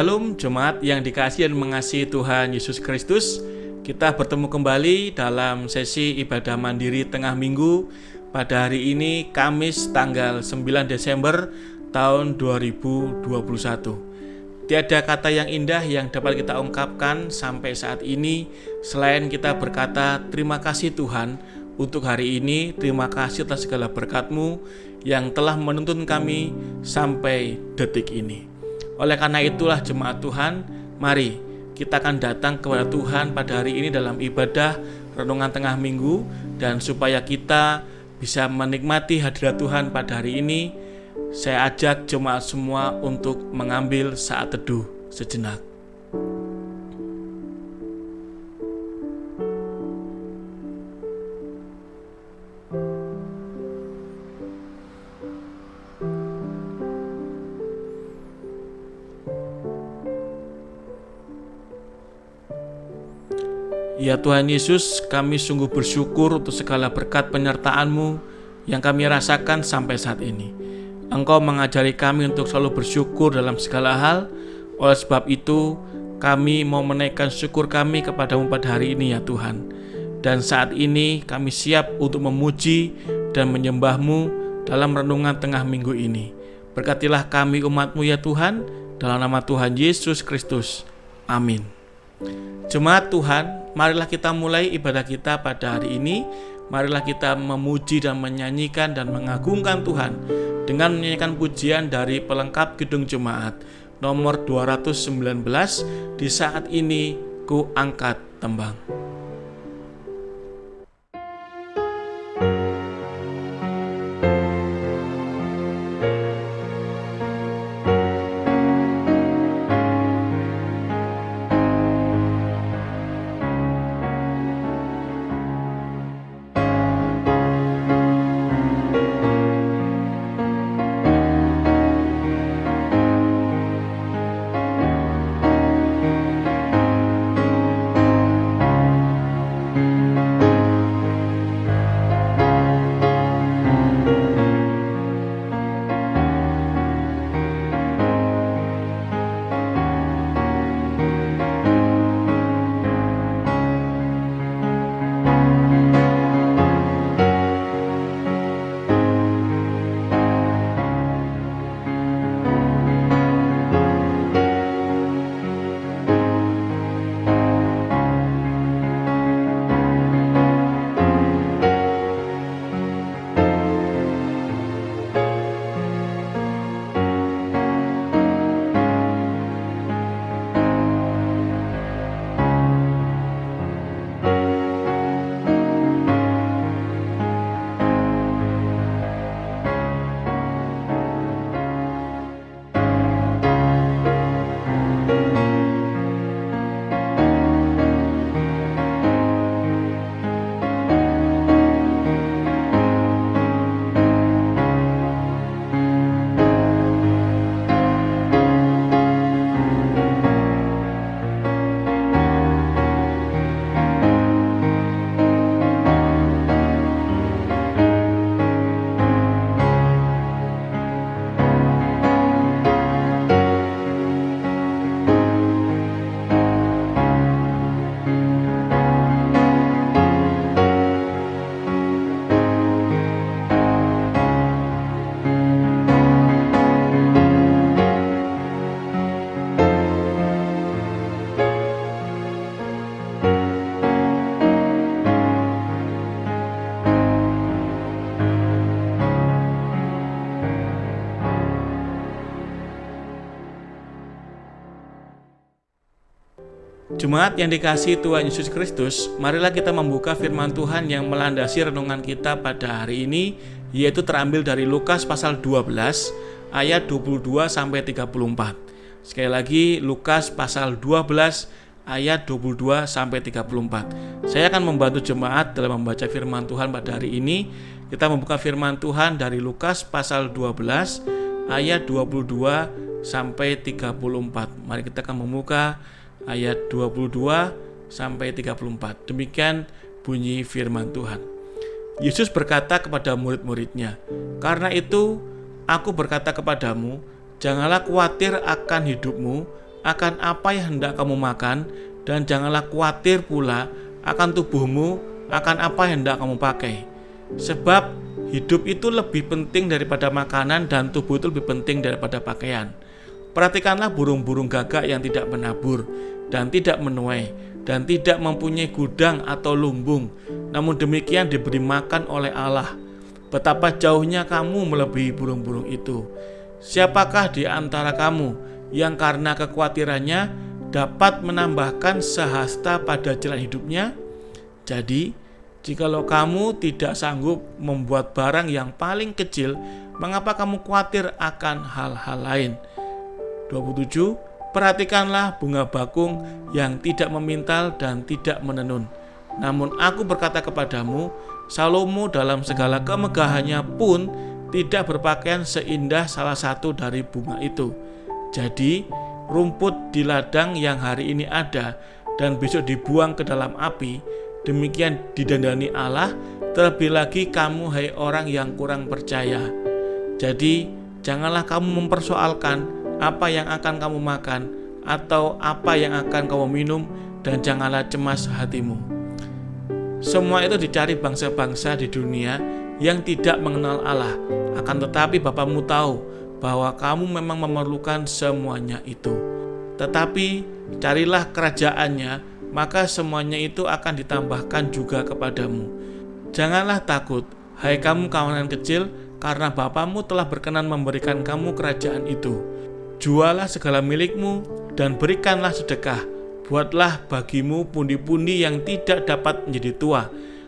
Shalom jemaat yang dikasihi dan mengasihi Tuhan Yesus Kristus. Kita bertemu kembali dalam sesi ibadah mandiri tengah minggu pada hari ini Kamis tanggal 9 Desember tahun 2021. Tiada kata yang indah yang dapat kita ungkapkan sampai saat ini selain kita berkata terima kasih Tuhan untuk hari ini. Terima kasih atas segala berkat-Mu yang telah menuntun kami sampai detik ini. Oleh karena itulah jemaat Tuhan, mari kita akan datang kepada Tuhan pada hari ini dalam ibadah renungan tengah minggu, dan supaya kita bisa menikmati hadirat Tuhan pada hari ini, saya ajak jemaat semua untuk mengambil saat teduh sejenak. Ya Tuhan Yesus, kami sungguh bersyukur untuk segala berkat penyertaan-Mu yang kami rasakan sampai saat ini. Engkau mengajari kami untuk selalu bersyukur dalam segala hal. Oleh sebab itu, kami mau menaikkan syukur kami kepada-Mu pada hari ini ya Tuhan. Dan saat ini kami siap untuk memuji dan menyembah-Mu dalam renungan tengah minggu ini. Berkatilah kami umat-Mu ya Tuhan, dalam nama Tuhan Yesus Kristus. Amin. Jemaat Tuhan, marilah kita mulai ibadah kita pada hari ini. Marilah kita memuji dan menyanyikan dan mengagungkan Tuhan dengan menyanyikan pujian dari pelengkap Kidung Jemaat nomor 219, Di Saat Ini Ku Angkat Tembang. Jemaat yang dikasihi Tuhan Yesus Kristus, marilah kita membuka firman Tuhan yang melandasi renungan kita pada hari ini, yaitu terambil dari Lukas pasal 12 ayat 22 sampai 34. Sekali lagi, Lukas pasal 12 ayat 22 sampai 34. Saya akan membantu jemaat dalam membaca firman Tuhan pada hari ini. Kita membuka firman Tuhan dari Lukas pasal 12 ayat 22 sampai 34. Mari kita akan membuka ayat 22 sampai 34. Demikian bunyi firman Tuhan. Yesus berkata kepada murid-muridnya, "Karena itu aku berkata kepadamu, janganlah khawatir akan hidupmu, akan apa yang hendak kamu makan, dan janganlah khawatir pula akan tubuhmu, akan apa yang hendak kamu pakai. Sebab hidup itu lebih penting daripada makanan, dan tubuh itu lebih penting daripada pakaian. Perhatikanlah burung-burung gagak yang tidak menabur dan tidak menuai dan tidak mempunyai gudang atau lumbung, namun demikian diberi makan oleh Allah. Betapa jauhnya kamu melebihi burung-burung itu. Siapakah di antara kamu yang karena kekhawatirannya dapat menambahkan sehasta pada jalan hidupnya? Jadi, jikalau kamu tidak sanggup membuat barang yang paling kecil, mengapa kamu khawatir akan hal-hal lain? 27. Perhatikanlah bunga bakung yang tidak memintal dan tidak menenun. Namun aku berkata kepadamu, Salomo dalam segala kemegahannya pun tidak berpakaian seindah salah satu dari bunga itu. Jadi, rumput di ladang yang hari ini ada dan besok dibuang ke dalam api, demikian didandani Allah, terlebih lagi kamu hai orang yang kurang percaya. Jadi, janganlah kamu mempersoalkan apa yang akan kamu makan atau apa yang akan kamu minum, dan janganlah cemas hatimu. Semua itu dicari bangsa-bangsa di dunia yang tidak mengenal Allah. Akan tetapi Bapamu tahu bahwa kamu memang memerlukan semuanya itu. Tetapi carilah kerajaannya, maka semuanya itu akan ditambahkan juga kepadamu. Janganlah takut, hai kamu kawanan kecil, karena Bapamu telah berkenan memberikan kamu kerajaan itu. Jualah segala milikmu dan berikanlah sedekah. Buatlah bagimu pundi-pundi yang tidak dapat menjadi tua,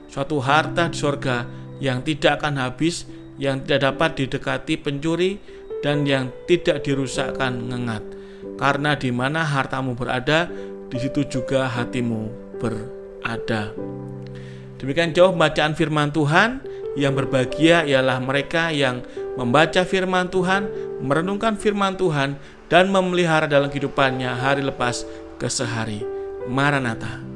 suatu harta di sorga yang tidak akan habis, yang tidak dapat didekati pencuri, dan yang tidak dirusakkan ngengat. Karena di mana hartamu berada, di situ juga hatimu berada. Demikian jauh bacaan firman Tuhan. Yang berbahagia ialah mereka yang membaca firman Tuhan, merenungkan firman Tuhan, dan memelihara dalam kehidupannya hari lepas ke sehari. Maranatha.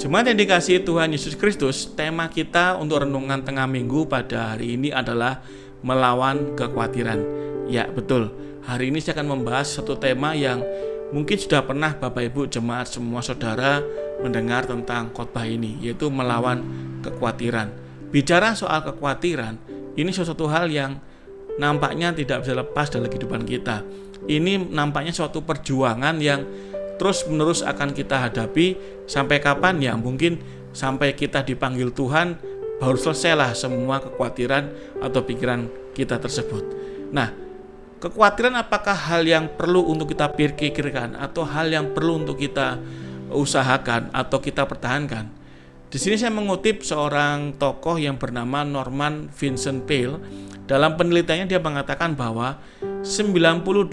Jemaat yang dikasihi Tuhan Yesus Kristus, tema kita untuk renungan tengah minggu pada hari ini adalah melawan kekhawatiran. Ya, betul. Hari ini saya akan membahas satu tema yang mungkin sudah pernah Bapak Ibu jemaat semua saudara mendengar tentang khotbah ini, yaitu melawan kekhawatiran. Bicara soal kekhawatiran, ini suatu hal yang nampaknya tidak bisa lepas dalam kehidupan kita. Ini nampaknya suatu perjuangan yang terus-menerus akan kita hadapi sampai kapan ya? Mungkin sampai kita dipanggil Tuhan baru selesailah semua kekhawatiran atau pikiran kita tersebut. Nah, kekhawatiran apakah hal yang perlu untuk kita pikirkan atau hal yang perlu untuk kita usahakan atau kita pertahankan? Di sini saya mengutip seorang tokoh yang bernama Norman Vincent Peale. Dalam penelitiannya dia mengatakan bahwa 92%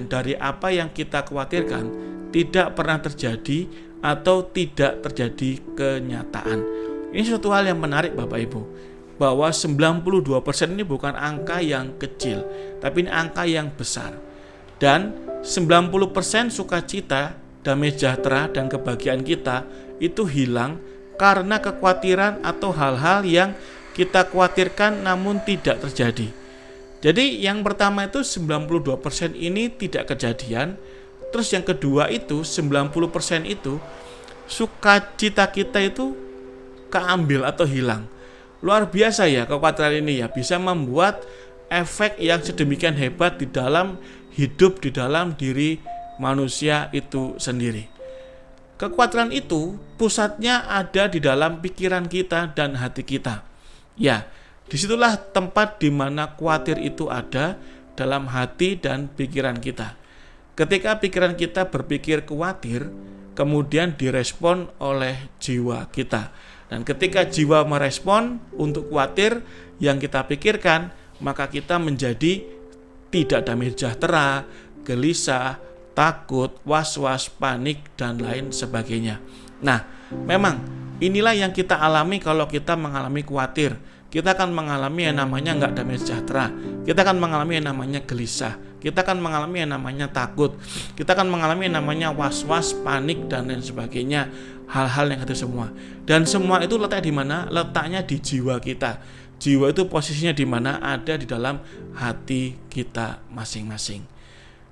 dari apa yang kita khawatirkan tidak pernah terjadi atau tidak terjadi kenyataan. Ini suatu hal yang menarik Bapak Ibu, bahwa 92% ini bukan angka yang kecil, tapi ini angka yang besar. Dan 90% sukacita, damai sejahtera, dan kebahagiaan kita itu hilang karena kekhawatiran atau hal-hal yang kita khawatirkan namun tidak terjadi. Jadi yang pertama itu 92% ini tidak kejadian. Terus yang kedua itu 90% itu sukacita kita itu keambil atau hilang. Luar biasa ya kekhawatiran ini ya, bisa membuat efek yang sedemikian hebat di dalam hidup, di dalam diri manusia itu sendiri. Kekhawatiran itu pusatnya ada di dalam pikiran kita dan hati kita. Ya, disitulah tempat di mana khawatir itu ada, dalam hati dan pikiran kita. Ketika pikiran kita berpikir khawatir, kemudian direspon oleh jiwa kita. Dan ketika jiwa merespon untuk khawatir yang kita pikirkan, maka kita menjadi tidak damai sejahtera, gelisah, takut, was-was, panik, dan lain sebagainya. Nah, memang inilah yang kita alami kalau kita mengalami khawatir. kita akan mengalami yang namanya nggak damai sejahtera, kita akan mengalami yang namanya gelisah, kita akan mengalami yang namanya takut, kita akan mengalami yang namanya was-was, panik, dan lain sebagainya, hal-hal yang itu semua. Dan semua itu letaknya di mana? Letaknya di jiwa kita. Jiwa itu posisinya di mana? Ada di dalam hati kita masing-masing.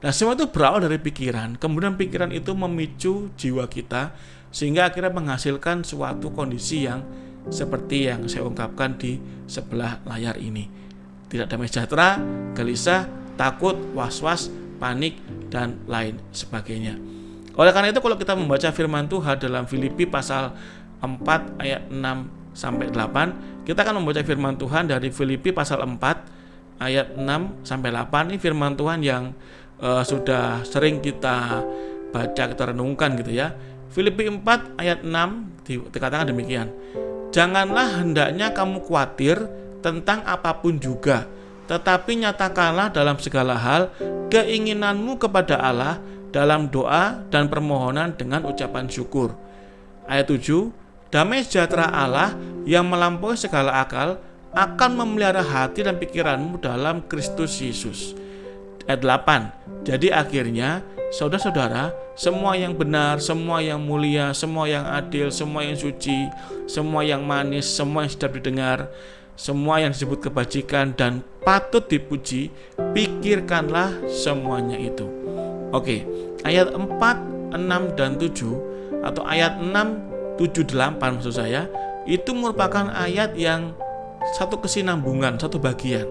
Nah, semua itu berawal dari pikiran, kemudian pikiran itu memicu jiwa kita, sehingga akhirnya menghasilkan suatu kondisi yang seperti yang saya ungkapkan di sebelah layar ini. Tidak damai sejahtera, gelisah, takut, was-was, panik, dan lain sebagainya. Oleh karena itu, kalau kita membaca firman Tuhan dalam Filipi pasal 4 ayat 6 sampai 8, kita akan membaca firman Tuhan dari Filipi pasal 4 ayat 6 sampai 8. Ini firman Tuhan yang sudah sering kita baca, kita renungkan gitu ya. Filipi 4 ayat 6 dikatakan demikian. Janganlah hendaknya kamu khawatir tentang apapun juga, tetapi nyatakanlah dalam segala hal keinginanmu kepada Allah dalam doa dan permohonan dengan ucapan syukur. Ayat 7, damai sejahtera Allah yang melampaui segala akal akan memelihara hati dan pikiranmu dalam Kristus Yesus. Ayat 8, jadi akhirnya saudara-saudara, semua yang benar, semua yang mulia, semua yang adil, semua yang suci, semua yang manis, semua yang sedap didengar, semua yang disebut kebajikan dan patut dipuji, pikirkanlah semuanya itu. Oke, ayat 4, 6, dan 7 atau ayat 6, 7, 8 maksud saya, itu merupakan ayat yang satu kesinambungan, satu bagian,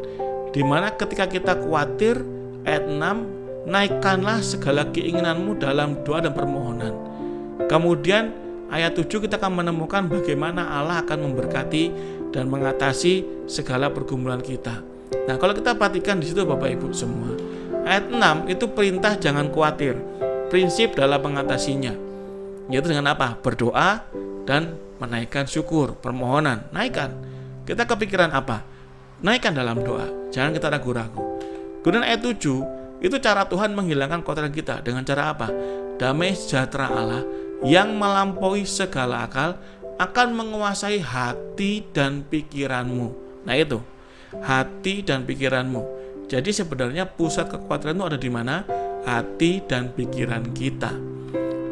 dimana ketika kita khawatir, ayat 6, naikkanlah segala keinginanmu dalam doa dan permohonan. Kemudian ayat 7 kita akan menemukan bagaimana Allah akan memberkati dan mengatasi segala pergumulan kita. Nah, kalau kita perhatikan di situ Bapak Ibu semua, ayat 6 itu perintah jangan khawatir, prinsip dalam mengatasinya, yaitu dengan apa? Berdoa dan menaikkan syukur, permohonan, naikkan. Kita kepikiran apa? Naikkan dalam doa, jangan kita ragu-ragu. Kemudian ayat 7, itu cara Tuhan menghilangkan kekhawatiran kita. Dengan cara apa? Damai sejahtera Allah yang melampaui segala akal akan menguasai hati dan pikiranmu. Nah itu, hati dan pikiranmu. Jadi sebenarnya pusat kekhawatiran itu ada di mana? Hati dan pikiran kita.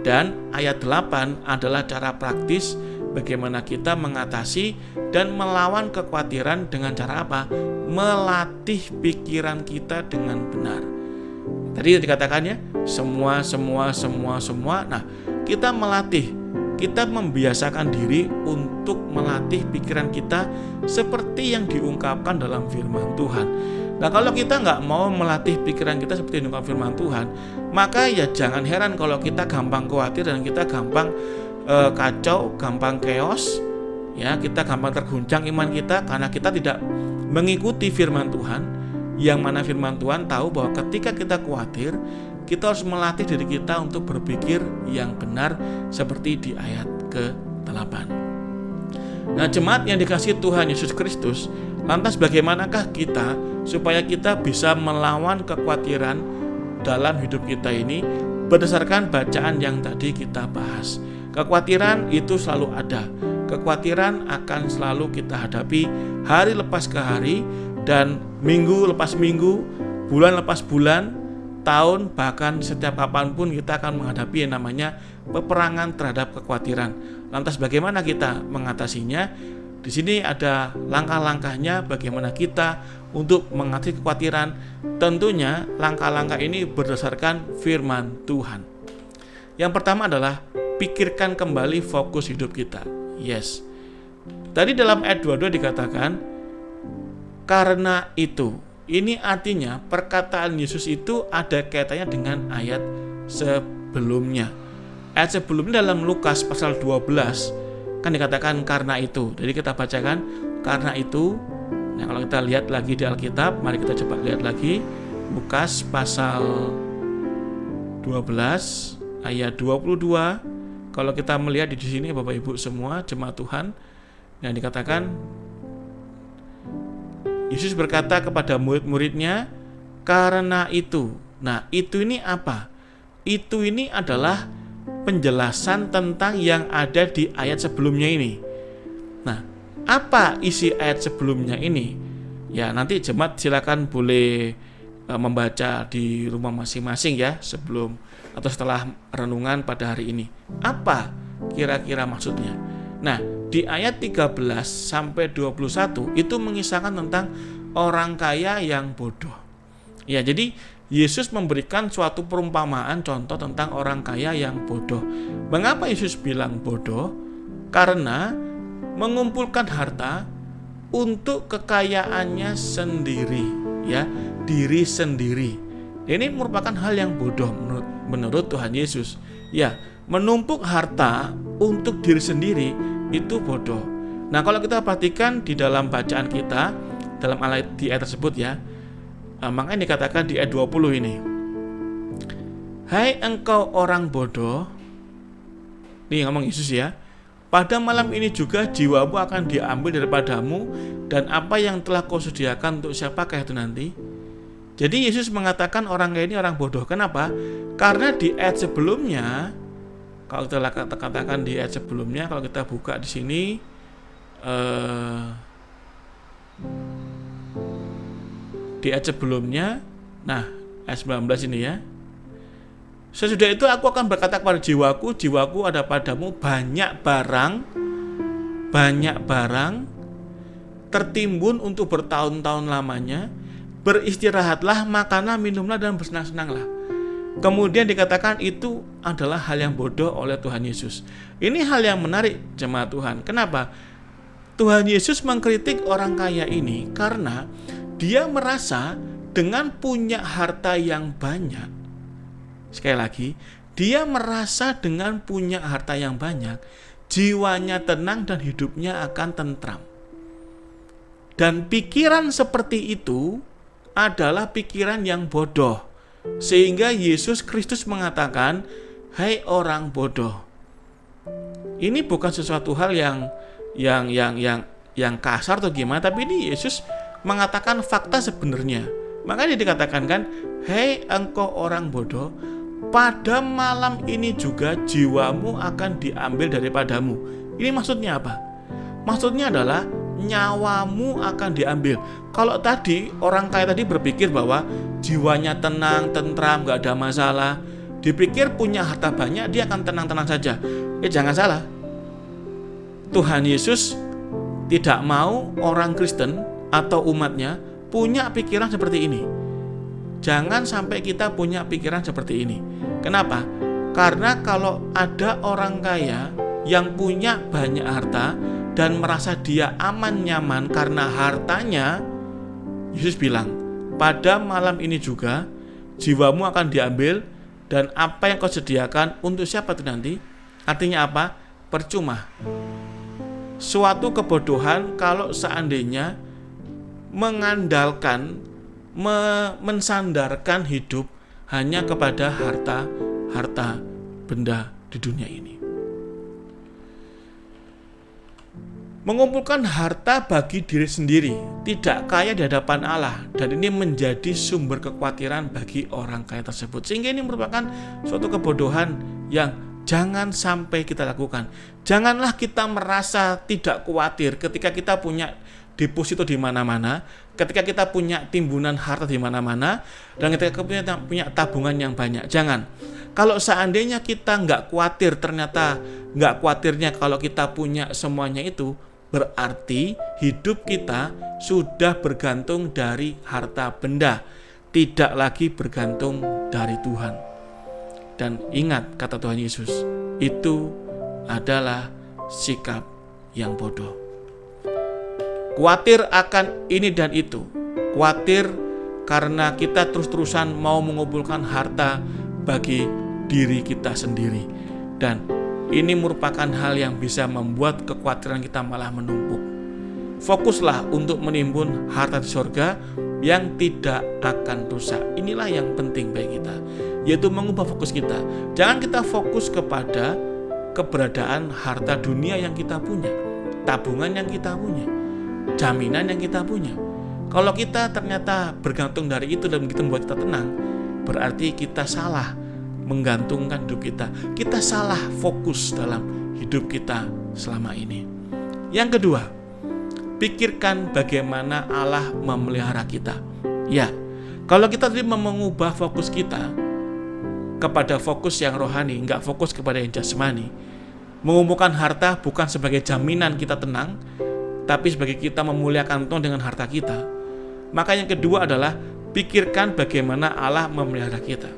Dan ayat 8 adalah cara praktis bagaimana kita mengatasi dan melawan kekhawatiran dengan cara apa? Melatih pikiran kita dengan benar. Tadi dikatakan ya, semua. Nah, kita melatih, kita membiasakan diri untuk melatih pikiran kita seperti yang diungkapkan dalam firman Tuhan. Nah, kalau kita nggak mau melatih pikiran kita seperti yang diungkapkan firman Tuhan, maka ya jangan heran kalau kita gampang khawatir dan kita gampang kacau, gampang chaos, ya, kita gampang terguncang iman kita karena kita tidak mengikuti firman Tuhan. Yang mana firman Tuhan tahu bahwa ketika kita khawatir, kita harus melatih diri kita untuk berpikir yang benar seperti di ayat ke-8. Nah, jemaat yang dikasihi Tuhan Yesus Kristus, lantas bagaimanakah kita supaya kita bisa melawan kekhawatiran dalam hidup kita ini berdasarkan bacaan yang tadi kita bahas. Kekhawatiran itu selalu ada. Kekhawatiran akan selalu kita hadapi hari lepas ke hari, dan minggu lepas minggu, bulan lepas bulan, tahun, bahkan setiap kapanpun kita akan menghadapi yang namanya peperangan terhadap kekhawatiran. Lantas bagaimana kita mengatasinya? Di sini ada langkah-langkahnya bagaimana kita untuk mengatasi kekhawatiran. Tentunya langkah-langkah ini berdasarkan firman Tuhan. Yang pertama adalah pikirkan kembali fokus hidup kita. Yes. Tadi dalam ayat 22 dikatakan, karena itu. Ini artinya perkataan Yesus itu ada kaitannya dengan ayat sebelumnya. Ayat sebelumnya dalam Lukas pasal 12 kan dikatakan karena itu. Jadi kita bacakan karena itu. Nah, kalau kita lihat lagi di Alkitab, mari kita coba lihat lagi Lukas pasal 12 ayat 22. Kalau kita melihat di sini Bapak Ibu semua jemaat Tuhan, yang dikatakan Yesus berkata kepada murid-muridnya, karena itu. Nah, itu ini apa? Itu ini adalah penjelasan tentang yang ada di ayat sebelumnya ini. Nah, Apa isi ayat sebelumnya ini? Ya, nanti jemaat silakan boleh membaca di rumah masing-masing ya, sebelum atau setelah renungan pada hari ini. Apa kira-kira maksudnya? Nah, di ayat 13 sampai 21 itu mengisahkan tentang orang kaya yang bodoh. Ya, jadi Yesus memberikan suatu perumpamaan contoh tentang orang kaya yang bodoh. Mengapa Yesus bilang bodoh? Karena mengumpulkan harta untuk kekayaannya sendiri, ya, diri sendiri. Ini merupakan hal yang bodoh menurut Tuhan Yesus. Ya, menumpuk harta untuk diri sendiri itu bodoh. Nah, kalau kita perhatikan di dalam bacaan kita dalam ayat tersebut ya, makanya dikatakan di ayat 20 ini, hai engkau orang bodoh, ini ngomong Yesus ya, pada malam ini juga jiwamu akan diambil daripadamu, dan apa yang telah kau sediakan untuk siapakah itu nanti? Jadi Yesus mengatakan orang kaya ini orang bodoh. Kenapa? Karena di ayat sebelumnya, kalau kita katakan di ayat sebelumnya, kalau kita buka di sini, di ayat sebelumnya, nah ayat 19 ini ya. Sesudah itu aku akan berkata kepada jiwaku, jiwaku ada padamu banyak barang tertimbun untuk bertahun-tahun lamanya. Beristirahatlah, makanlah, minumlah, dan bersenang-senanglah. Kemudian dikatakan itu adalah hal yang bodoh oleh Tuhan Yesus. Ini hal yang menarik jemaat Tuhan. Kenapa? Tuhan Yesus mengkritik orang kaya ini karena dia merasa dengan punya harta yang banyak. Sekali lagi, dia merasa dengan punya harta yang banyak, jiwanya tenang dan hidupnya akan tentram. Dan pikiran seperti itu adalah pikiran yang bodoh. Sehingga Yesus Kristus mengatakan, hai orang bodoh. Ini bukan sesuatu hal yang kasar atau gimana, tapi ini Yesus mengatakan fakta sebenarnya. Makanya dikatakan kan, hai engkau orang bodoh, pada malam ini juga jiwamu akan diambil daripadamu. Ini maksudnya apa? Maksudnya adalah nyawamu akan diambil. Kalau tadi orang kaya tadi berpikir bahwa jiwanya tenang, tentram, gak ada masalah, dipikir punya harta banyak dia akan tenang-tenang saja. Jangan salah, Tuhan Yesus tidak mau orang Kristen atau umatnya punya pikiran seperti ini. Jangan sampai kita punya pikiran seperti ini. Kenapa? Karena kalau ada orang kaya yang punya banyak harta dan merasa dia aman nyaman karena hartanya, Yesus bilang, pada malam ini juga jiwamu akan diambil, dan apa yang kau sediakan untuk siapa itu nanti? Artinya apa? Percuma. Suatu kebodohan kalau seandainya mengandalkan, mensandarkan hidup hanya kepada harta benda di dunia ini. Mengumpulkan harta bagi diri sendiri, tidak kaya di hadapan Allah, dan ini menjadi sumber kekhawatiran bagi orang kaya tersebut. Sehingga ini merupakan suatu kebodohan yang jangan sampai kita lakukan. Janganlah kita merasa tidak khawatir ketika kita punya deposito di mana-mana, ketika kita punya timbunan harta di mana-mana, dan ketika kita punya tabungan yang banyak. Jangan. Kalau seandainya kita nggak khawatir, ternyata nggak khawatirnya kalau kita punya semuanya itu, berarti hidup kita sudah bergantung dari harta benda, tidak lagi bergantung dari Tuhan. Dan ingat kata Tuhan Yesus, itu adalah sikap yang bodoh. Khawatir akan ini dan itu, khawatir karena kita terus-terusan mau mengumpulkan harta bagi diri kita sendiri, dan ini merupakan hal yang bisa membuat kekhawatiran kita malah menumpuk. Fokuslah untuk menimbun harta di surga yang tidak akan rusak. Inilah yang penting bagi kita, yaitu mengubah fokus kita. Jangan kita fokus kepada keberadaan harta dunia yang kita punya, tabungan yang kita punya, jaminan yang kita punya. Kalau kita ternyata bergantung dari itu dan begitu membuat kita tenang, berarti kita salah menggantungkan hidup kita. Kita salah fokus dalam hidup kita selama ini. Yang kedua, pikirkan bagaimana Allah memelihara kita. Ya, kalau kita tadi mengubah fokus kita kepada fokus yang rohani, nggak fokus kepada yang jasmani, mengumpulkan harta bukan sebagai jaminan kita tenang, tapi sebagai kita memuliakan Tuhan dengan harta kita. Maka yang kedua adalah pikirkan bagaimana Allah memelihara kita.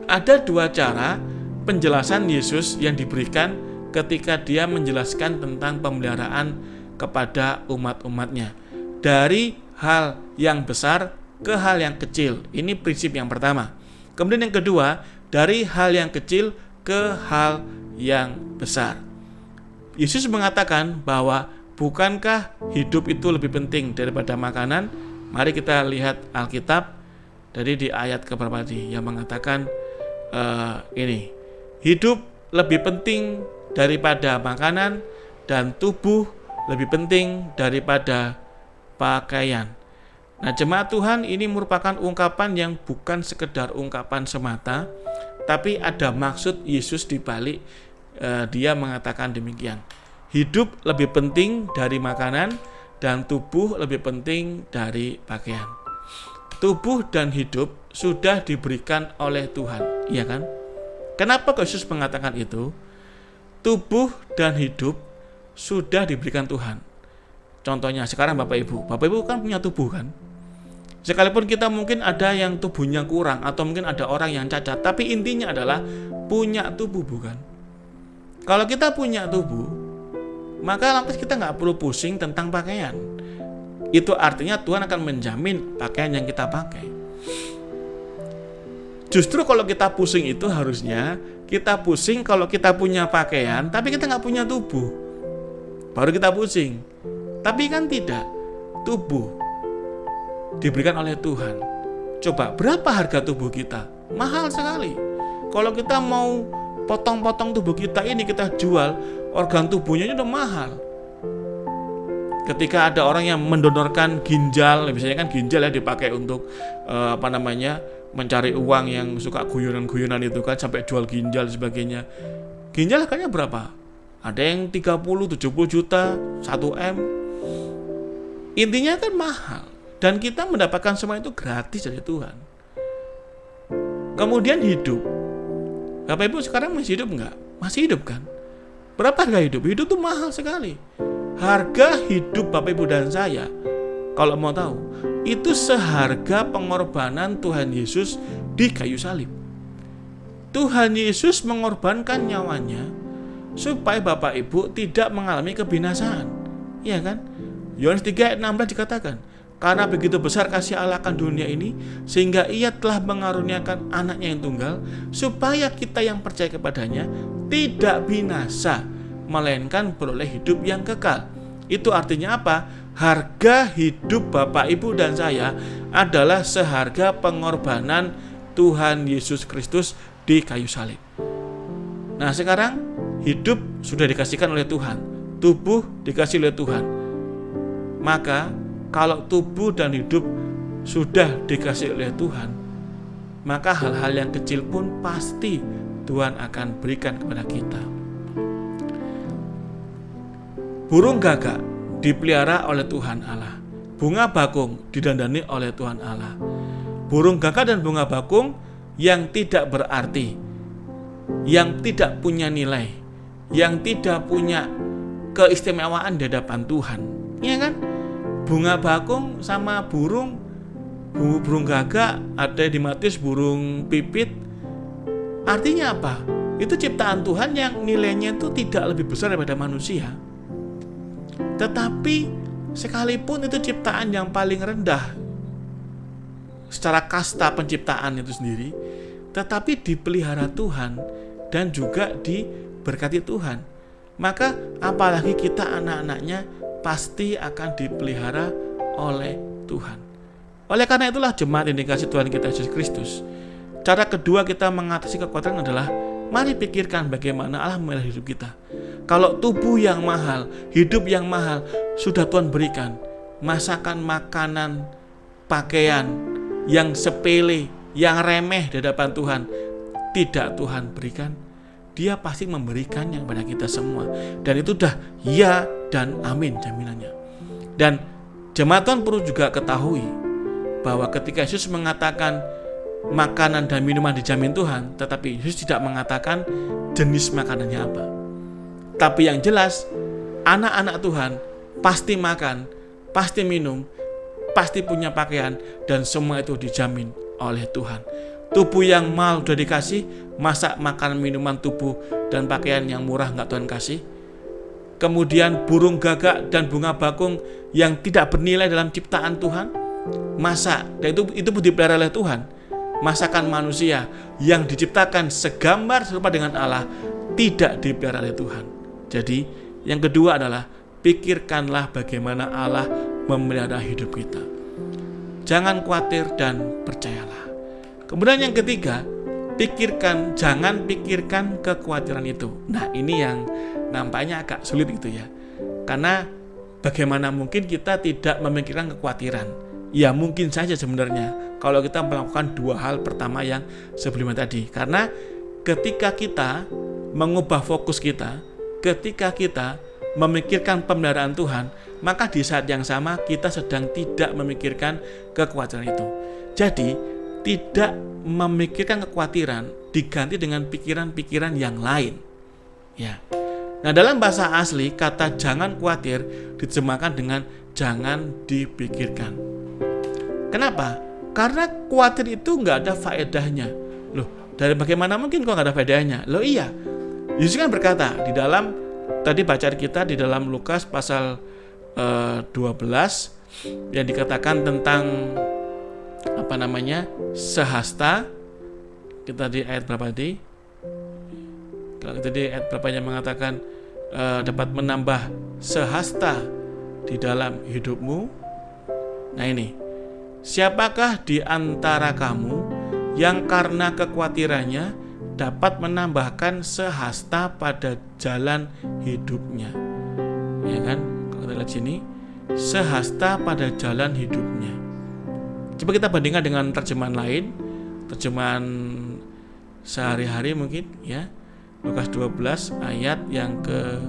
Ada dua cara penjelasan Yesus yang diberikan ketika dia menjelaskan tentang pemeliharaan kepada umat-umatnya. Dari hal yang besar ke hal yang kecil. Ini prinsip yang pertama. Kemudian yang kedua, dari hal yang kecil ke hal yang besar. Yesus mengatakan bahwa bukankah hidup itu lebih penting daripada makanan? Mari kita lihat Alkitab dari di ayat keberapa tadi yang mengatakan ini, hidup lebih penting daripada makanan dan tubuh lebih penting daripada pakaian. Nah, jemaat Tuhan, ini merupakan ungkapan yang bukan sekedar ungkapan semata, tapi ada maksud Yesus di balik dia mengatakan demikian. Hidup lebih penting dari makanan dan tubuh lebih penting dari pakaian. Tubuh dan hidup sudah diberikan oleh Tuhan, iya kan? Kenapa Yesus mengatakan itu? Tubuh dan hidup sudah diberikan Tuhan. Contohnya sekarang Bapak Ibu kan punya tubuh kan? Sekalipun kita mungkin ada yang tubuhnya kurang atau mungkin ada orang yang cacat, tapi intinya adalah punya tubuh, bukan? Kalau kita punya tubuh, maka lantas kita nggak perlu pusing tentang pakaian. Itu artinya Tuhan akan menjamin pakaian yang kita pakai. Justru kalau kita pusing itu harusnya kita pusing kalau kita punya pakaian, tapi kita nggak punya tubuh. Baru kita pusing. Tapi kan tidak. Tubuh diberikan oleh Tuhan. Coba, berapa harga tubuh kita? Mahal sekali. Kalau kita mau potong-potong tubuh kita ini, kita jual, organ tubuhnya ini udah mahal. Ketika ada orang yang mendonorkan ginjal, misalnya kan ginjal ya dipakai untuk mencari uang yang suka guyonan-guyonan itu kan, sampai jual ginjal dan sebagainya. Ginjal harganya berapa? Ada yang 30, 70 juta, 1M. Intinya kan mahal. Dan kita mendapatkan semua itu gratis dari Tuhan. Kemudian hidup. Bapak Ibu sekarang masih hidup enggak? Masih hidup kan? Berapa harga hidup? Hidup tuh mahal sekali. Harga hidup Bapak Ibu dan saya, kalau mau tahu, itu seharga pengorbanan Tuhan Yesus di kayu salib. Tuhan Yesus mengorbankan nyawanya supaya Bapak Ibu tidak mengalami kebinasaan. Iya kan? Yohanes 3 ayat 16 dikatakan, karena begitu besar kasih Allah akan dunia ini, sehingga ia telah mengaruniakan anaknya yang tunggal, supaya kita yang percaya kepadanya tidak binasa, melainkan beroleh hidup yang kekal. Itu artinya apa? Harga hidup Bapak, Ibu, dan saya adalah seharga pengorbanan Tuhan Yesus Kristus di kayu salib. Nah, sekarang hidup sudah dikasihkan oleh Tuhan, tubuh dikasih oleh Tuhan. Maka kalau tubuh dan hidup sudah dikasih oleh Tuhan, maka hal-hal yang kecil pun pasti Tuhan akan berikan kepada kita. Burung gagak dipelihara oleh Tuhan Allah. Bunga bakung didandani oleh Tuhan Allah. Burung gagak dan bunga bakung yang tidak berarti, yang tidak punya nilai, yang tidak punya keistimewaan di hadapan Tuhan, ya kan? Bunga bakung sama burung gagak, ada di Matius burung pipit. Artinya apa? Itu ciptaan Tuhan yang nilainya itu tidak lebih besar daripada manusia. Tetapi sekalipun itu ciptaan yang paling rendah secara kasta penciptaan itu sendiri, tetapi dipelihara Tuhan dan juga diberkati Tuhan. Maka apalagi kita anak-anaknya pasti akan dipelihara oleh Tuhan. Oleh karena itulah jemaat yang dikasihi Tuhan kita Yesus Kristus, cara kedua kita mengatasi kekuatan adalah mari pikirkan bagaimana Allah memelihara hidup kita. Kalau tubuh yang mahal, hidup yang mahal sudah Tuhan berikan, masakan makanan, pakaian yang sepele, yang remeh di hadapan Tuhan tidak Tuhan berikan, Dia pasti memberikannya kepada kita semua. Dan itu dah ya dan amin jaminannya. Dan jemaat Tuhan perlu juga ketahui bahwa ketika Yesus mengatakan makanan dan minuman dijamin Tuhan, tetapi Yesus tidak mengatakan jenis makanannya apa. Tapi yang jelas, anak-anak Tuhan pasti makan, pasti minum, pasti punya pakaian, dan semua itu dijamin oleh Tuhan. Tubuh yang mahal udah dikasih, masa makan minuman tubuh dan pakaian yang murah nggak Tuhan kasih? Kemudian burung gagak dan bunga bakung yang tidak bernilai dalam ciptaan Tuhan, masa dan itu dipelihara oleh Tuhan. Masakan manusia yang diciptakan segambar serupa dengan Allah tidak dipelihara oleh Tuhan. Jadi yang kedua adalah pikirkanlah bagaimana Allah memelihara hidup kita. Jangan khawatir dan percayalah. Kemudian yang ketiga, jangan pikirkan kekhawatiran itu. Nah, ini yang nampaknya agak sulit gitu ya. Karena bagaimana mungkin kita tidak memikirkan kekhawatiran? Ya mungkin saja sebenarnya kalau kita melakukan dua hal pertama yang sebelumnya tadi. Karena ketika kita mengubah fokus kita, ketika kita memikirkan pemeliharaan Tuhan, maka di saat yang sama kita sedang tidak memikirkan kekhawatiran itu. Jadi tidak memikirkan kekhawatiran diganti dengan pikiran-pikiran yang lain. Ya. Nah, dalam bahasa asli kata jangan khawatir diterjemahkan dengan jangan dipikirkan. Kenapa? Karena khawatir itu nggak ada faedahnya. Loh, dari bagaimana mungkin kok nggak ada faedahnya? Loh iya, Yesus kan berkata di dalam tadi bacaan kita di dalam Lukas pasal 12 yang dikatakan tentang sehasta. Kita di ayat berapa tadi? Kalau kita di ayat berapa yang mengatakan dapat menambah sehasta di dalam hidupmu. Nah ini, siapakah di antara kamu yang karena kekhawatirannya dapat menambahkan sehasta pada jalan hidupnya? Ya kan? Kalau kita lihat sini, sehasta pada jalan hidupnya. Coba kita bandingkan dengan terjemahan lain, terjemahan sehari-hari mungkin ya. Lukas 12 ayat yang ke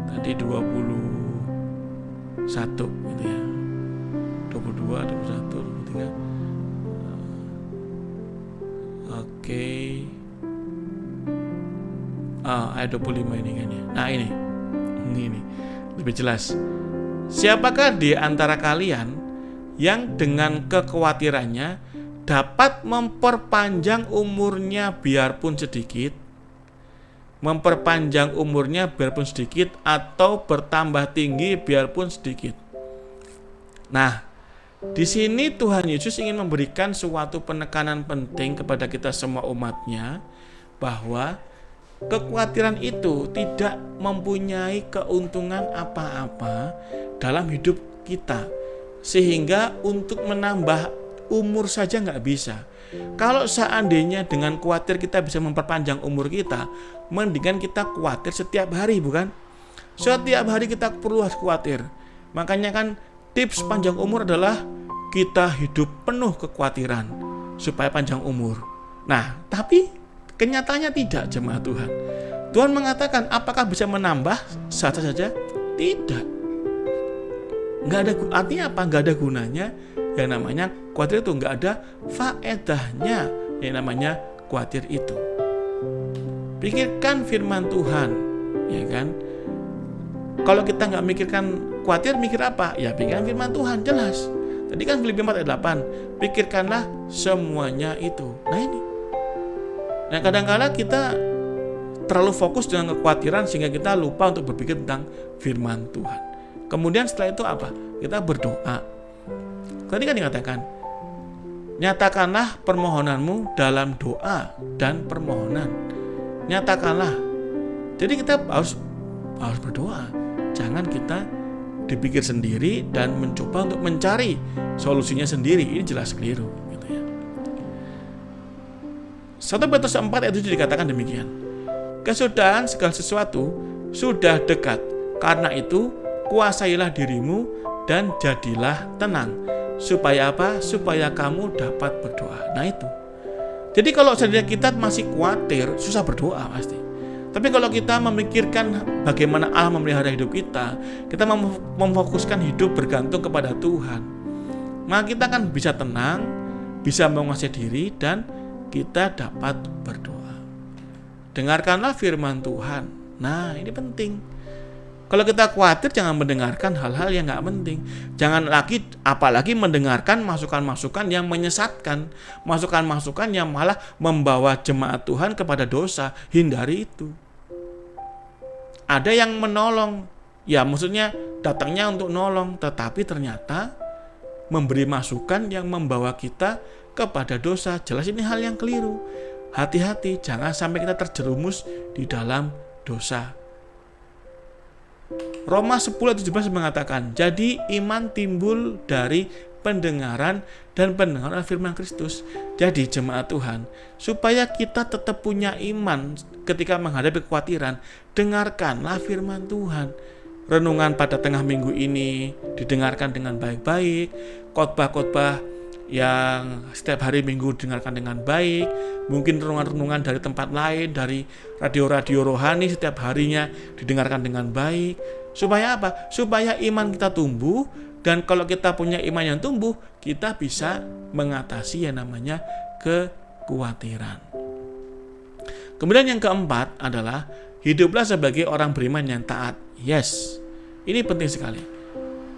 tadi 21 gitu ya. 22, 21, 23. Oke. Ayat 25 ini kan ya. Nah, ini lebih jelas. Siapakah di antara kalian yang dengan kekhawatirannya dapat memperpanjang umurnya biarpun sedikit, atau bertambah tinggi biarpun sedikit. Nah, di sini Tuhan Yesus ingin memberikan suatu penekanan penting kepada kita semua umatnya, bahwa kekhawatiran itu tidak mempunyai keuntungan apa-apa dalam hidup kita, sehingga untuk menambah umur saja nggak bisa. Kalau seandainya dengan khawatir kita bisa memperpanjang umur kita, mendingan kita khawatir setiap hari, bukan? Setiap hari kita perlu khawatir. Makanya kan tips panjang umur adalah kita hidup penuh kekhawatiran supaya panjang umur. Nah, tapi kenyataannya tidak, jemaat Tuhan. Tuhan mengatakan apakah bisa menambah saja? Tidak. Nggak ada, artinya apa? Nggak ada gunanya. Yang namanya khawatir itu nggak ada faedahnya. Yang namanya khawatir itu. Pikirkan firman Tuhan, ya kan? Kalau kita nggak mikirkan khawatir, mikir apa? Ya pikirkan firman Tuhan, jelas. Tadi kan Filipi 4 ayat 8, pikirkanlah semuanya itu. Nah ini. Nah kadang-kadang kita terlalu fokus dengan kekhawatiran sehingga kita lupa untuk berpikir tentang firman Tuhan. Kemudian setelah itu apa? Kita berdoa. Tadi kan dikatakan, nyatakanlah permohonanmu dalam doa dan permohonan. Nyatakanlah. Jadi kita harus berdoa. Jangan kita dipikir sendiri dan mencoba untuk mencari solusinya sendiri. Ini jelas keliru, gitu ya. 1 Petrus 4 ayat 7 dikatakan demikian. Kesudahan segala sesuatu sudah dekat. Karena itu kuasailah dirimu dan jadilah tenang. Supaya apa? Supaya kamu dapat berdoa. Nah itu. Jadi kalau seandainya kita masih khawatir, susah berdoa pasti. Tapi kalau kita memikirkan bagaimana Allah memelihara hidup kita memfokuskan hidup bergantung kepada Tuhan, maka kita akan bisa tenang, bisa menguasai diri, dan kita dapat berdoa. Dengarkanlah firman Tuhan. Nah, ini penting. Kalau kita khawatir, jangan mendengarkan hal-hal yang gak penting. Jangan apalagi mendengarkan masukan-masukan yang menyesatkan, masukan-masukan yang malah membawa jemaat Tuhan kepada dosa. Hindari itu. Ada yang menolong, ya maksudnya datangnya untuk nolong, tetapi ternyata memberi masukan yang membawa kita kepada dosa. Jelas ini hal yang keliru. Hati-hati, jangan sampai kita terjerumus di dalam dosa. Roma 10:17 mengatakan, jadi iman timbul dari pendengaran dan pendengaran firman Kristus. Jadi jemaat Tuhan, supaya kita tetap punya iman ketika menghadapi kekhawatiran, dengarkanlah firman Tuhan. Renungan pada tengah minggu ini didengarkan dengan baik-baik, khotbah-khotbah yang setiap hari minggu didengarkan dengan baik, mungkin renungan-renungan dari tempat lain, dari radio-radio rohani setiap harinya didengarkan dengan baik. Supaya apa? Supaya iman kita tumbuh, dan kalau kita punya iman yang tumbuh, kita bisa mengatasi yang namanya kekhawatiran. Kemudian yang keempat adalah hiduplah sebagai orang beriman yang taat. Yes, ini penting sekali.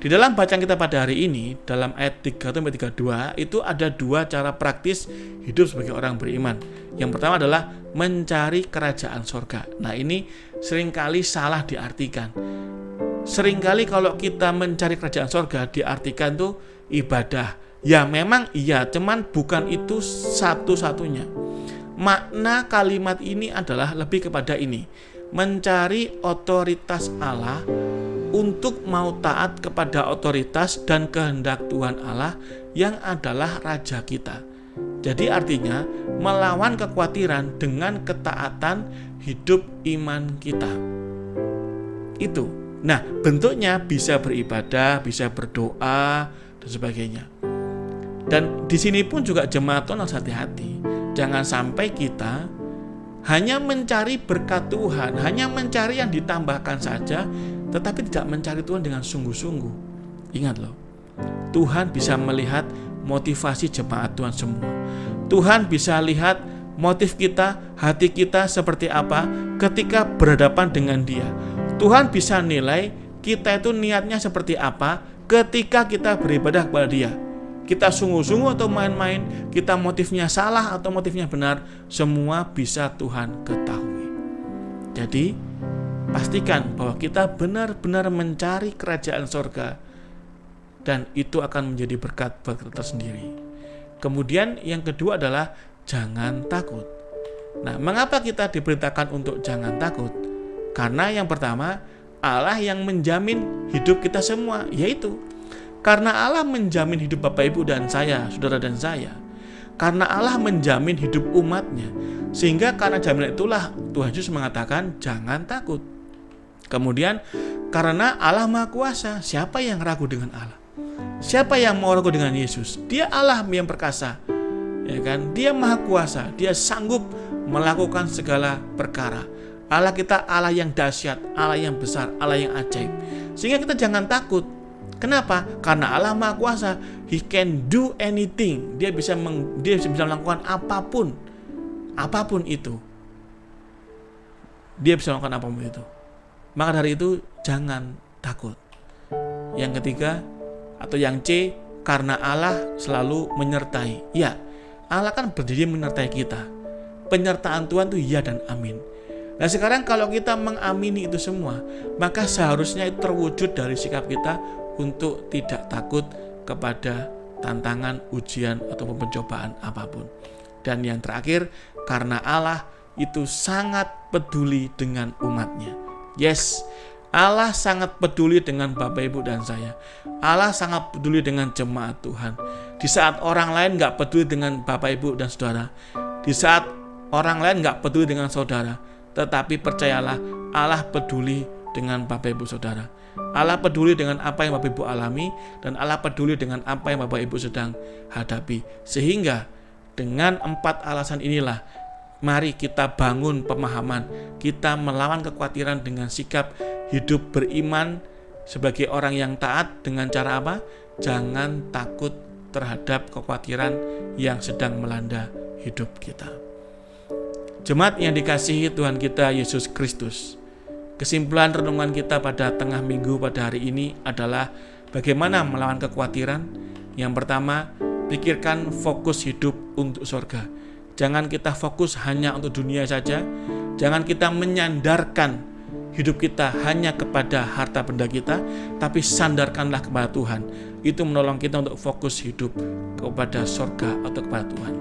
Di dalam bacaan kita pada hari ini, dalam ayat 3-32, itu ada dua cara praktis hidup sebagai orang beriman. Yang pertama adalah mencari kerajaan sorga. Nah, ini seringkali salah diartikan. Seringkali kalau kita mencari kerajaan sorga diartikan tuh ibadah. Ya memang iya, cuman bukan itu satu-satunya. Makna kalimat ini adalah lebih kepada ini. Mencari otoritas Allah, untuk mau taat kepada otoritas dan kehendak Tuhan Allah yang adalah Raja kita. Jadi artinya melawan kekhawatiran dengan ketaatan hidup iman kita. Itu. Nah, bentuknya bisa beribadah, bisa berdoa, dan sebagainya. Dan di sini pun juga jemaat Tuhan harus hati-hati. Jangan sampai kita hanya mencari berkat Tuhan, hanya mencari yang ditambahkan saja, tetapi tidak mencari Tuhan dengan sungguh-sungguh. Ingat loh, Tuhan bisa melihat motivasi jemaat Tuhan semua. Tuhan bisa lihat motif kita, hati kita seperti apa ketika berhadapan dengan Dia. Tuhan bisa nilai kita itu niatnya seperti apa ketika kita beribadah kepada Dia. Kita sungguh-sungguh atau main-main, kita motifnya salah atau motifnya benar, semua bisa Tuhan ketahui. Jadi, pastikan bahwa kita benar-benar mencari kerajaan sorga, dan itu akan menjadi berkat buat kita sendiri. Kemudian yang kedua adalah jangan takut. Nah, mengapa kita diperintahkan untuk jangan takut? Karena yang pertama, Allah yang menjamin hidup kita semua, yaitu karena Allah menjamin hidup Bapak Ibu dan saya, saudara dan saya. Karena Allah menjamin hidup umatnya, sehingga karena jaminan itulah Tuhan Yesus mengatakan jangan takut. Kemudian karena Allah Maha Kuasa, siapa yang ragu dengan Allah? Siapa yang mau ragu dengan Yesus? Dia Allah yang perkasa, ya kan? Dia Maha Kuasa, Dia sanggup melakukan segala perkara. Allah kita Allah yang dahsyat, Allah yang besar, Allah yang ajaib. Sehingga kita jangan takut. Kenapa? Karena Allah Maha Kuasa. He can do anything. Dia bisa melakukan apapun itu. Dia bisa melakukan apapun itu. Maka dari itu jangan takut. Yang ketiga atau yang C, karena Allah selalu menyertai. Ya, Allah kan berdiri menyertai kita. Penyertaan Tuhan itu ya dan amin. Nah sekarang kalau kita mengamini itu semua, maka seharusnya itu terwujud dari sikap kita untuk tidak takut kepada tantangan, ujian, ataupun pencobaan apapun. Dan yang terakhir, karena Allah itu sangat peduli dengan umatnya. Yes, Allah sangat peduli dengan Bapak Ibu dan saya. Allah sangat peduli dengan jemaat Tuhan. Di saat orang lain gak peduli dengan Bapak Ibu dan saudara, di saat orang lain gak peduli dengan saudara, tetapi percayalah, Allah peduli dengan Bapak Ibu saudara. Allah peduli dengan apa yang Bapak Ibu alami, dan Allah peduli dengan apa yang Bapak Ibu sedang hadapi. Sehingga dengan 4 alasan inilah, Mari kita bangun pemahaman, kita melawan kekhawatiran dengan sikap hidup beriman sebagai orang yang taat dengan cara apa? Jangan takut terhadap kekhawatiran yang sedang melanda hidup kita. Jemaat yang dikasihi Tuhan kita Yesus Kristus, kesimpulan renungan kita pada tengah minggu pada hari ini adalah bagaimana melawan kekhawatiran. Yang pertama, pikirkan fokus hidup untuk surga. Jangan kita fokus hanya untuk dunia saja. Jangan kita menyandarkan hidup kita hanya kepada harta benda kita, tapi sandarkanlah kepada Tuhan. Itu menolong kita untuk fokus hidup kepada surga atau kepada Tuhan.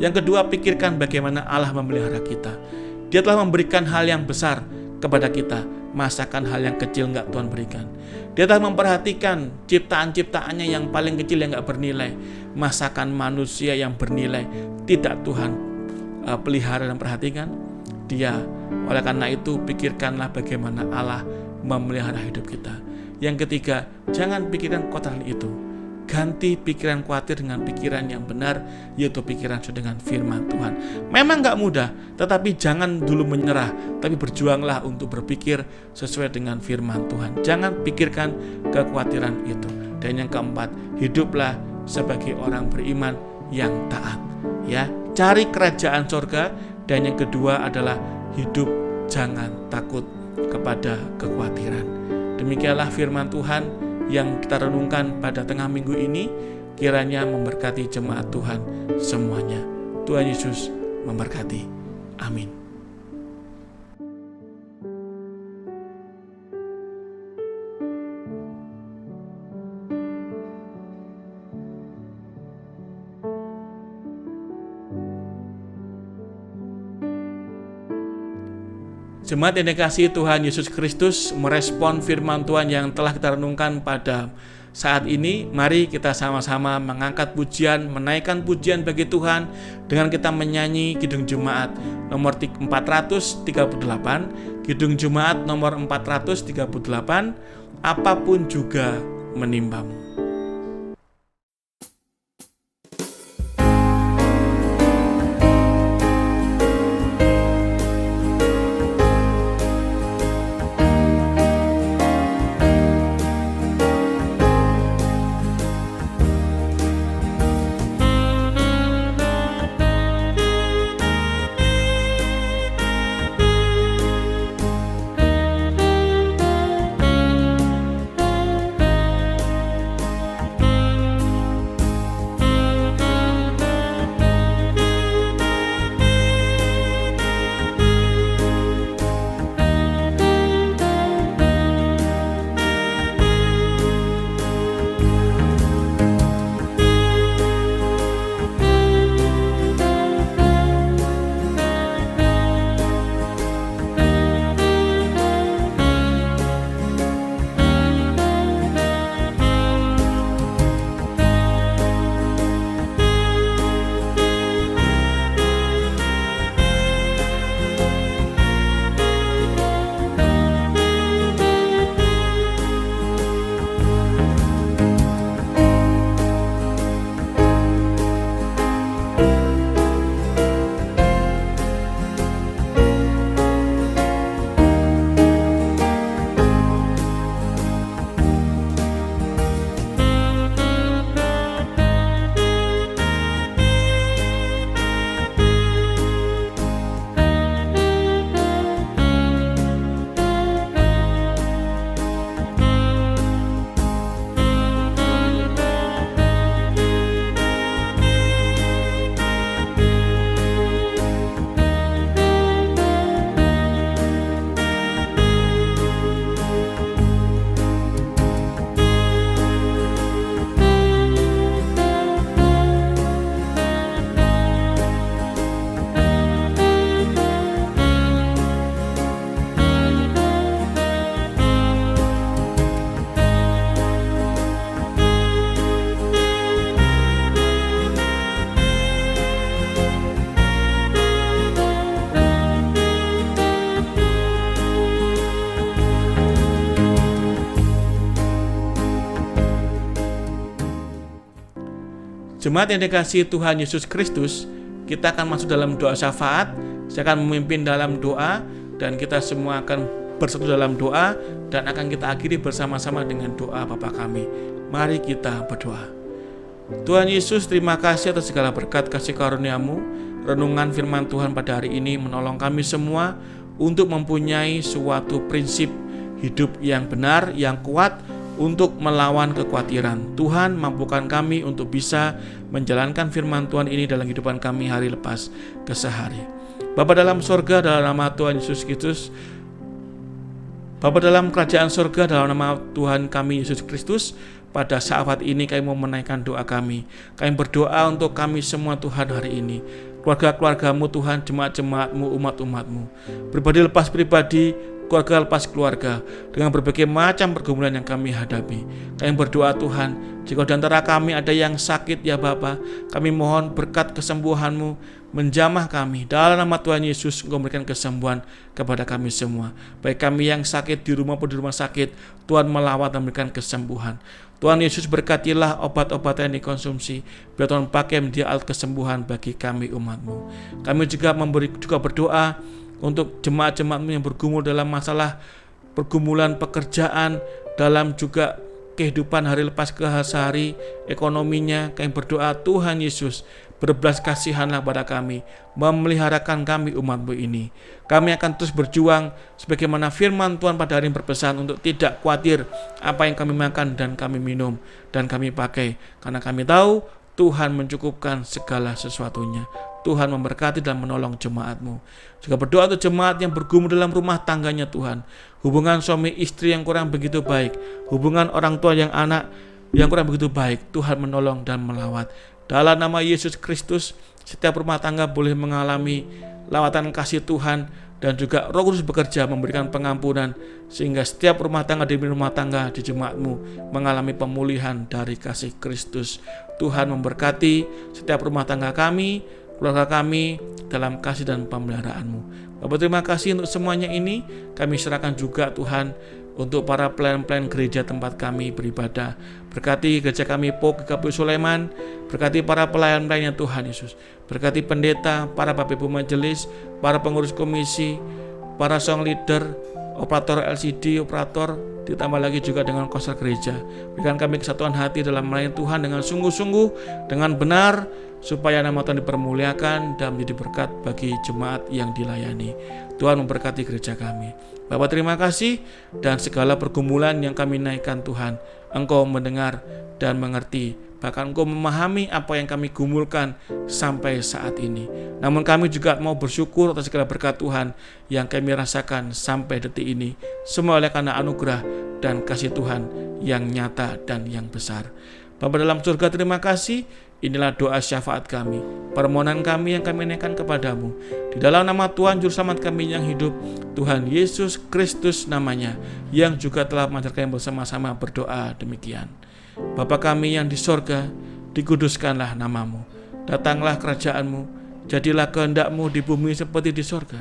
Yang kedua, pikirkan bagaimana Allah memelihara kita. Dia telah memberikan hal yang besar kepada kita. Masakan hal yang kecil enggak Tuhan berikan? Dia telah memperhatikan ciptaan-ciptaannya yang paling kecil yang enggak bernilai. Masakan manusia yang bernilai tidak Tuhan pelihara dan perhatikan? Dia. Oleh karena itu, pikirkanlah bagaimana Allah memelihara hidup kita. Yang ketiga, jangan pikirkan kekhawatiran itu. Ganti pikiran khawatir dengan pikiran yang benar, yaitu pikiran sesuai dengan firman Tuhan. Memang gak mudah, tetapi jangan dulu menyerah, tapi berjuanglah untuk berpikir sesuai dengan firman Tuhan. Jangan pikirkan kekhawatiran itu. Dan yang keempat, hiduplah sebagai orang beriman yang taat. Ya, cari kerajaan surga. Dan yang kedua adalah hidup jangan takut kepada kekhawatiran. Demikianlah firman Tuhan yang kita renungkan pada tengah minggu ini. Kiranya memberkati jemaat Tuhan semuanya. Tuhan Yesus memberkati. Amin. Jemaat yang dikasihi Tuhan Yesus Kristus, merespon firman Tuhan yang telah kita renungkan pada saat ini, mari kita sama-sama mengangkat pujian, menaikkan pujian bagi Tuhan dengan kita menyanyi Kidung Jemaat nomor 438, Kidung Jemaat nomor 438, apapun juga menimbamu. Jemaat yang dikasihi Tuhan Yesus Kristus, kita akan masuk dalam doa syafaat. Saya akan memimpin dalam doa dan kita semua akan bersatu dalam doa dan akan kita akhiri bersama-sama dengan doa Bapa kami. Mari kita berdoa. Tuhan Yesus, terima kasih atas segala berkat kasih karunia-Mu. Renungan firman Tuhan pada hari ini menolong kami semua untuk mempunyai suatu prinsip hidup yang benar, yang kuat untuk melawan kekhawatiran. Tuhan, mampukan kami untuk bisa menjalankan firman Tuhan ini dalam kehidupan kami hari lepas ke sehari. Bapa dalam surga, dalam nama Tuhan Yesus Kristus, Bapa dalam kerajaan surga, dalam nama Tuhan kami Yesus Kristus, pada saat ini kami mau menaikkan doa kami. Kami berdoa untuk kami semua Tuhan hari ini. Keluarga-keluarga-Mu Tuhan, jemaat-jemaat-Mu, umat-umat-Mu. Pribadi lepas pribadi, keluarga lepas keluarga, dengan berbagai macam pergumulan yang kami hadapi. Kami berdoa Tuhan, jika di antara kami ada yang sakit ya Bapa, kami mohon berkat kesembuhan-Mu menjamah kami. Dalam nama Tuhan Yesus, Engkau memberikan kesembuhan kepada kami semua. Baik kami yang sakit di rumah maupun di rumah sakit, Tuhan melawat dan memberikan kesembuhan. Tuhan Yesus, berkatilah obat-obatan yang dikonsumsi, biar Tuhan pakai menjadi alat kesembuhan bagi kami umat-Mu. Kami juga berdoa untuk jemaat-jemaat-Mu yang bergumul dalam masalah pergumulan pekerjaan, dalam juga kehidupan hari lepas ke sehari, ekonominya. Kami berdoa Tuhan Yesus, berbelas kasihanlah pada kami, memeliharakan kami umat-Mu ini. Kami akan terus berjuang sebagaimana firman Tuhan pada hari ini berpesan untuk tidak khawatir apa yang kami makan dan kami minum dan kami pakai, karena kami tahu Tuhan mencukupkan segala sesuatunya. Tuhan memberkati dan menolong jemaat-Mu. Juga berdoa untuk jemaat yang bergumul dalam rumah tangganya Tuhan. Hubungan suami istri yang kurang begitu baik, hubungan orang tua yang anak yang kurang begitu baik, Tuhan menolong dan melawat. Dalam nama Yesus Kristus, setiap rumah tangga boleh mengalami lawatan kasih Tuhan, dan juga Roh Kudus bekerja memberikan pengampunan, sehingga setiap rumah tangga di jemaat-Mu mengalami pemulihan dari kasih Kristus. Tuhan memberkati setiap rumah tangga kami, keluarga kami dalam kasih dan pemeliharaan-Mu. Bapak, terima kasih untuk semuanya ini. Kami serahkan juga Tuhan untuk para pelayan-pelayan gereja tempat kami beribadah. Berkati gereja kami POK GKPU Sulaiman, berkati para pelayan-pelayannya Tuhan Yesus. Berkati pendeta, para bapak ibu majelis, para pengurus komisi, para song leader, operator LCD, operator, ditambah lagi juga dengan konser gereja. Berikan kami kesatuan hati dalam melayani Tuhan dengan sungguh-sungguh, dengan benar, supaya nama Tuhan dipermuliakan dan menjadi berkat bagi jemaat yang dilayani. Tuhan memberkati gereja kami. Bapak, terima kasih, dan segala pergumulan yang kami naikkan Tuhan, Engkau mendengar dan mengerti, bahkan Engkau memahami apa yang kami gumulkan sampai saat ini. Namun kami juga mau bersyukur atas segala berkat Tuhan yang kami rasakan sampai detik ini, semua oleh karena anugerah dan kasih Tuhan yang nyata dan yang besar. Bapa dalam surga, terima kasih. Inilah doa syafaat kami, permohonan kami yang kami naikkan kepadamu. Di dalam nama Tuhan Juru Selamat kami yang hidup, Tuhan Yesus Kristus namanya, yang juga telah mengajarkan bersama-sama berdoa demikian. Bapa kami yang di sorga, dikuduskanlah namamu. Datanglah kerajaanmu, jadilah kehendak-Mu di bumi seperti di sorga.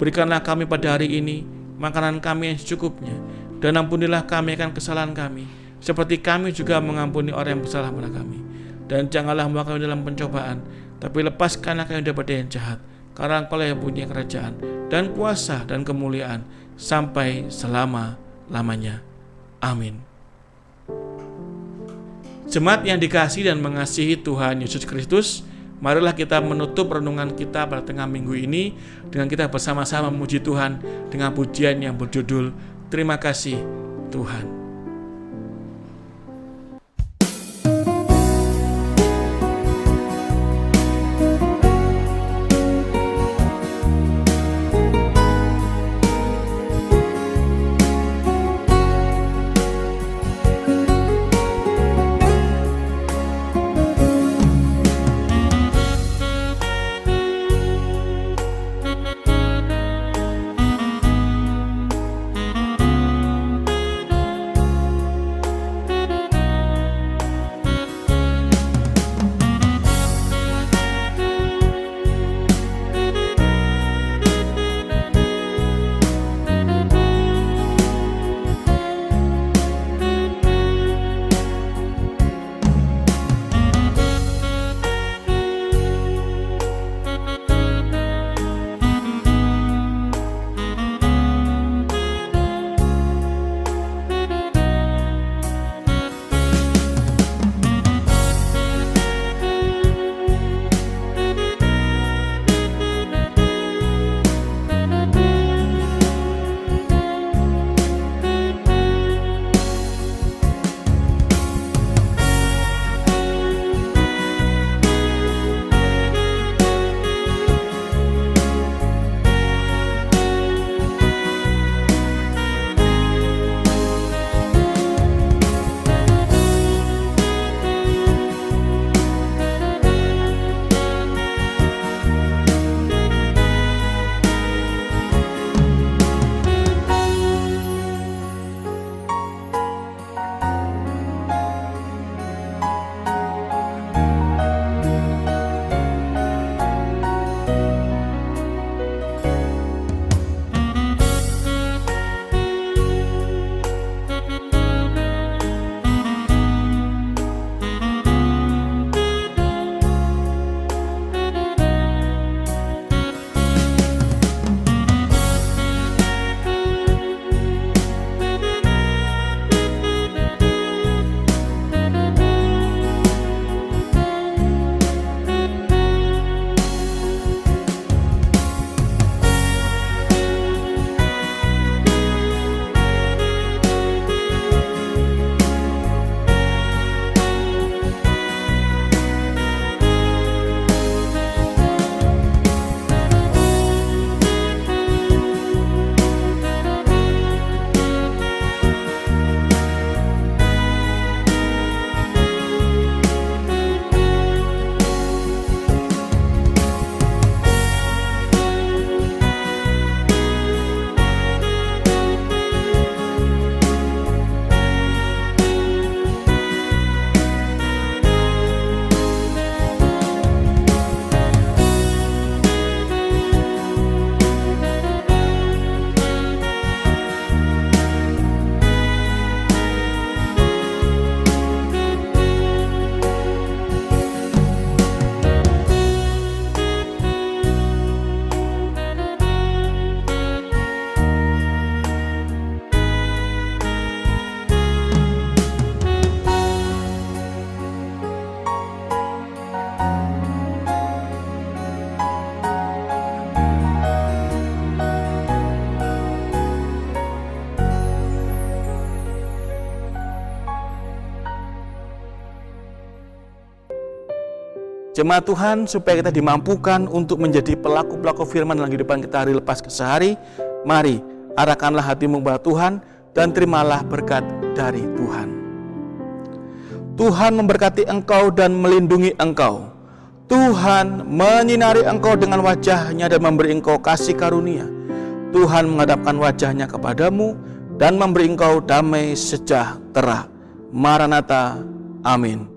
Berikanlah kami pada hari ini makanan kami yang secukupnya, dan ampunilah kami akan kesalahan kami, seperti kami juga mengampuni orang yang bersalah pada kami. Dan janganlah membawa kami dalam pencobaan, tapi lepaskanlah kami daripada yang jahat, karena Engkau yang punya kerajaan dan kuasa dan kemuliaan sampai selama-lamanya. Amin. Jemaat yang dikasihi dan mengasihi Tuhan Yesus Kristus, marilah kita menutup renungan kita pada tengah minggu ini dengan kita bersama-sama memuji Tuhan dengan pujian yang berjudul Terima Kasih Tuhan. Jemaat Tuhan, supaya kita dimampukan untuk menjadi pelaku-pelaku firman dalam kehidupan kita hari lepas kesehari, mari arahkanlah hatimu kepada Tuhan dan terimalah berkat dari Tuhan. Tuhan memberkati engkau dan melindungi engkau. Tuhan menyinari engkau dengan wajah-Nya dan memberi engkau kasih karunia. Tuhan menghadapkan wajah-Nya kepadamu dan memberi engkau damai sejahtera. Maranatha. Amin.